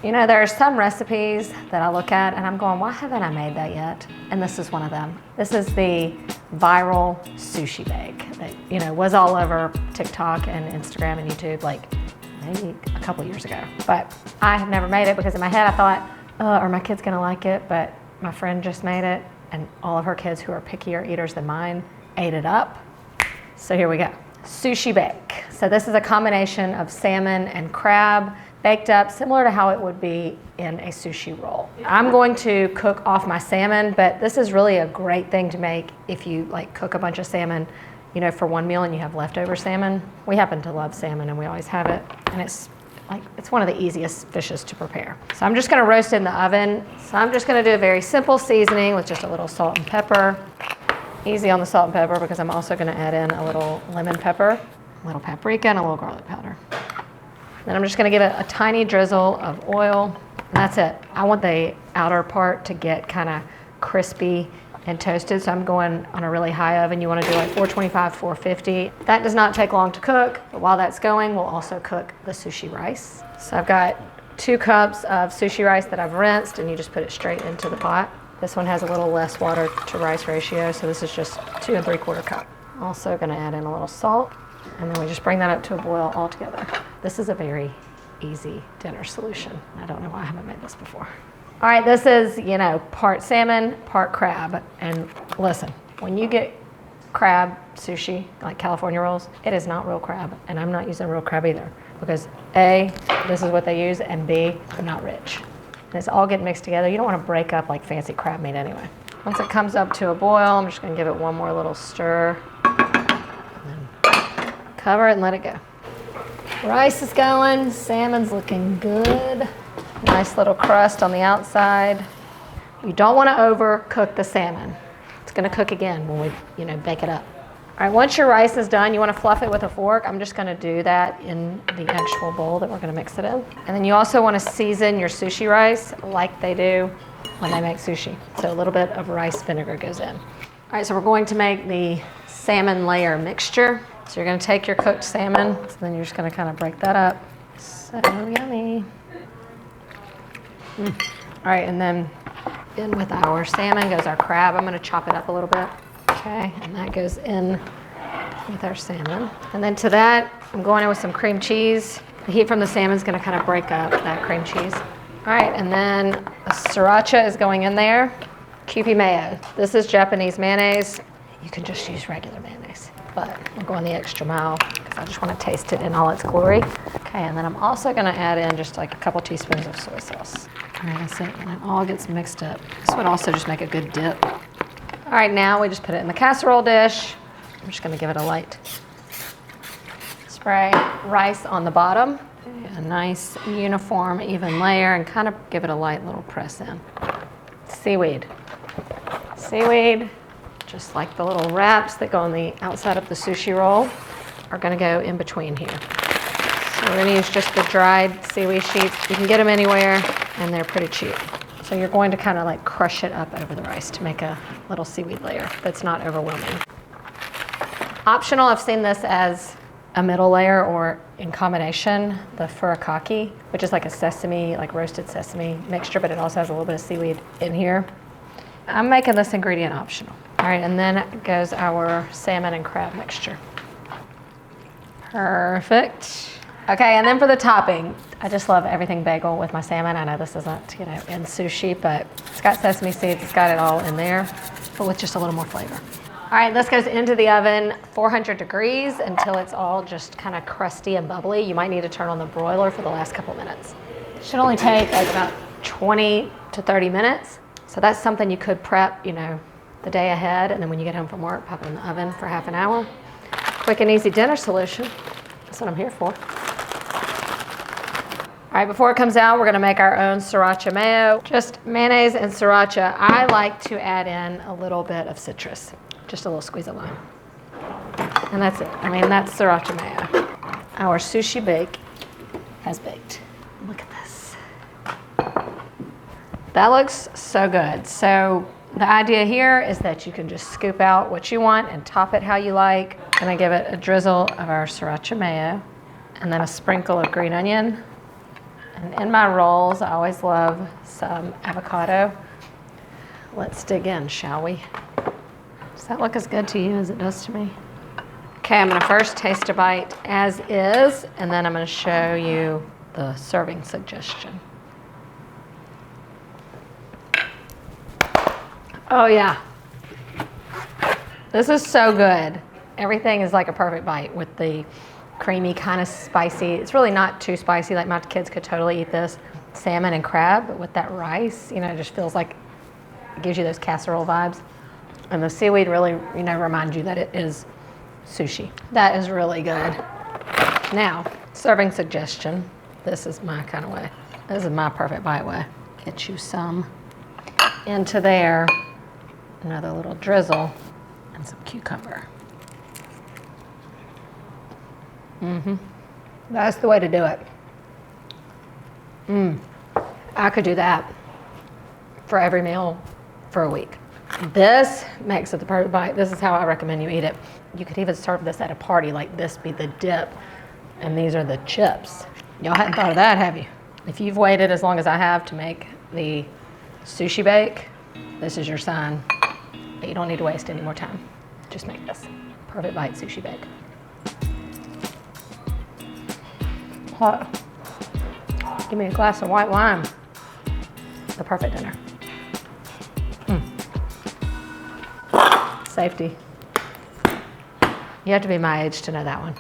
You know, there are some recipes that I look at and I'm going, why haven't I made that yet? And this is one of them. This is the viral Sushi Bake that, you know, was all over TikTok and Instagram and YouTube like maybe a couple years ago. But I have never made it because in my head I thought, are my kids gonna like it? But my friend just made it and all of her kids who are pickier eaters than mine ate it up. So here we go. Sushi Bake. So this is a combination of salmon and crab baked up similar to how it would be in a sushi roll. I'm going to cook off my salmon, but this is really a great thing to make if you like cook a bunch of salmon, you know, for one meal and you have leftover salmon. We happen to love salmon and we always have it. And it's one of the easiest fishes to prepare. So I'm just gonna roast it in the oven. So I'm just gonna do a very simple seasoning with just a little salt and pepper. Easy on the salt and pepper because I'm also gonna add in a little lemon pepper, a little paprika, and a little garlic powder. Then I'm just gonna give it a tiny drizzle of oil, and that's it. I want the outer part to get kind of crispy and toasted, so I'm going on a really high oven. You wanna do like 425, 450. That does not take long to cook, but while that's going, we'll also cook the sushi rice. So I've got 2 cups of sushi rice that I've rinsed, and you just put it straight into the pot. This one has a little less water to rice ratio, so this is just 2 3/4 cup. Also gonna add in a little salt, and then we just bring that up to a boil all together. This is a very easy dinner solution. I don't know why I haven't made this before. All right, this is, you know, part salmon, part crab. And listen, when you get crab sushi, like California rolls, it is not real crab, and I'm not using real crab either, because A, this is what they use, and B, I'm not rich. And it's all getting mixed together. You don't want to break up like fancy crab meat anyway. Once it comes up to a boil, I'm just gonna give it one more little stir. And then cover it and let it go. Rice is going, salmon's looking good. Nice little crust on the outside. You don't want to overcook the salmon. It's gonna cook again when we, you know, bake it up. All right, once your rice is done, you want to fluff it with a fork. I'm just gonna do that in the actual bowl that we're gonna mix it in. And then you also want to season your sushi rice like they do when they make sushi. So a little bit of rice vinegar goes in. All right, so we're going to make the salmon layer mixture. So you're gonna take your cooked salmon, so then you're just gonna kind of break that up. So yummy. All right, and then in with our salmon goes our crab. I'm gonna chop it up a little bit. Okay, and that goes in with our salmon. And then to that, I'm going in with some cream cheese. The heat from the salmon is gonna kind of break up that cream cheese. All right, and then the sriracha is going in there. Kewpie mayo. This is Japanese mayonnaise. You can just use regular mayonnaise, but I'm going the extra mile because I just want to taste it in all its glory. Okay, and then I'm also gonna add in just like a couple teaspoons of soy sauce. All right, that's it, and it all gets mixed up. This would also just make a good dip. All right, now we just put it in the casserole dish. I'm just gonna give it a light spray. Rice on the bottom, a nice uniform, even layer, and kind of give it a light little press in. Seaweed. Seaweed, just like the little wraps that go on the outside of the sushi roll, are gonna go in between here. So we're gonna use just the dried seaweed sheets. You can get them anywhere, and they're pretty cheap. So you're going to kind of like crush it up over the rice to make a little seaweed layer that's not overwhelming. Optional, I've seen this as a middle layer or in combination, the furikake, which is like a sesame, like roasted sesame mixture, but it also has a little bit of seaweed in here. I'm making this ingredient optional. All right, and then goes our salmon and crab mixture. Perfect. Okay, and then for the topping, I just love everything bagel with my salmon. I know this isn't, you know, in sushi, but it's got sesame seeds, it's got it all in there, but with just a little more flavor. All right, this goes into the oven, 400 degrees until it's all just kind of crusty and bubbly. You might need to turn on the broiler for the last couple minutes. It should only take like about 20 to 30 minutes. So that's something you could prep, you know, the day ahead, and then when you get home from work, pop it in the oven for half an hour. Quick and easy dinner solution. That's what I'm here for. All right, before it comes out, we're gonna make our own Sriracha mayo. Just mayonnaise and Sriracha. I like to add in a little bit of citrus, just a little squeeze of lime. And that's it. I mean, that's Sriracha mayo. Our Sushi Bake has baked. Look at this. That looks so good. So the idea here is that you can just scoop out what you want and top it how you like. And I give it a drizzle of our Sriracha mayo, and then a sprinkle of green onion, And in my rolls, I always love some avocado. Let's dig in, shall we? Does that look as good to you as it does to me? Okay, I'm gonna first taste a bite as is, and then I'm gonna show you the serving suggestion. Oh yeah. This is so good. Everything is like a perfect bite with the creamy, kind of spicy. It's really not too spicy, like my kids could totally eat this. Salmon and crab, but with that rice, you know, it just feels like, it gives you those casserole vibes. And the seaweed really, you know, reminds you that it is sushi. That is really good. Now, serving suggestion. This is my kind of way. This is my perfect bite way. Get you some into there. Another little drizzle and some cucumber. That's the way to do it. I could do that for every meal for a week. This makes it the perfect bite. This is how I recommend you eat it. You could even serve this at a party, like this be the dip, and these are the chips. Y'all hadn't thought of that, have you? If you've waited as long as I have to make the sushi bake, this is your sign that you don't need to waste any more time. Just make this. Perfect bite sushi bake. Hot. Give me a glass of white wine. The perfect dinner. Safety. You have to be my age to know that one.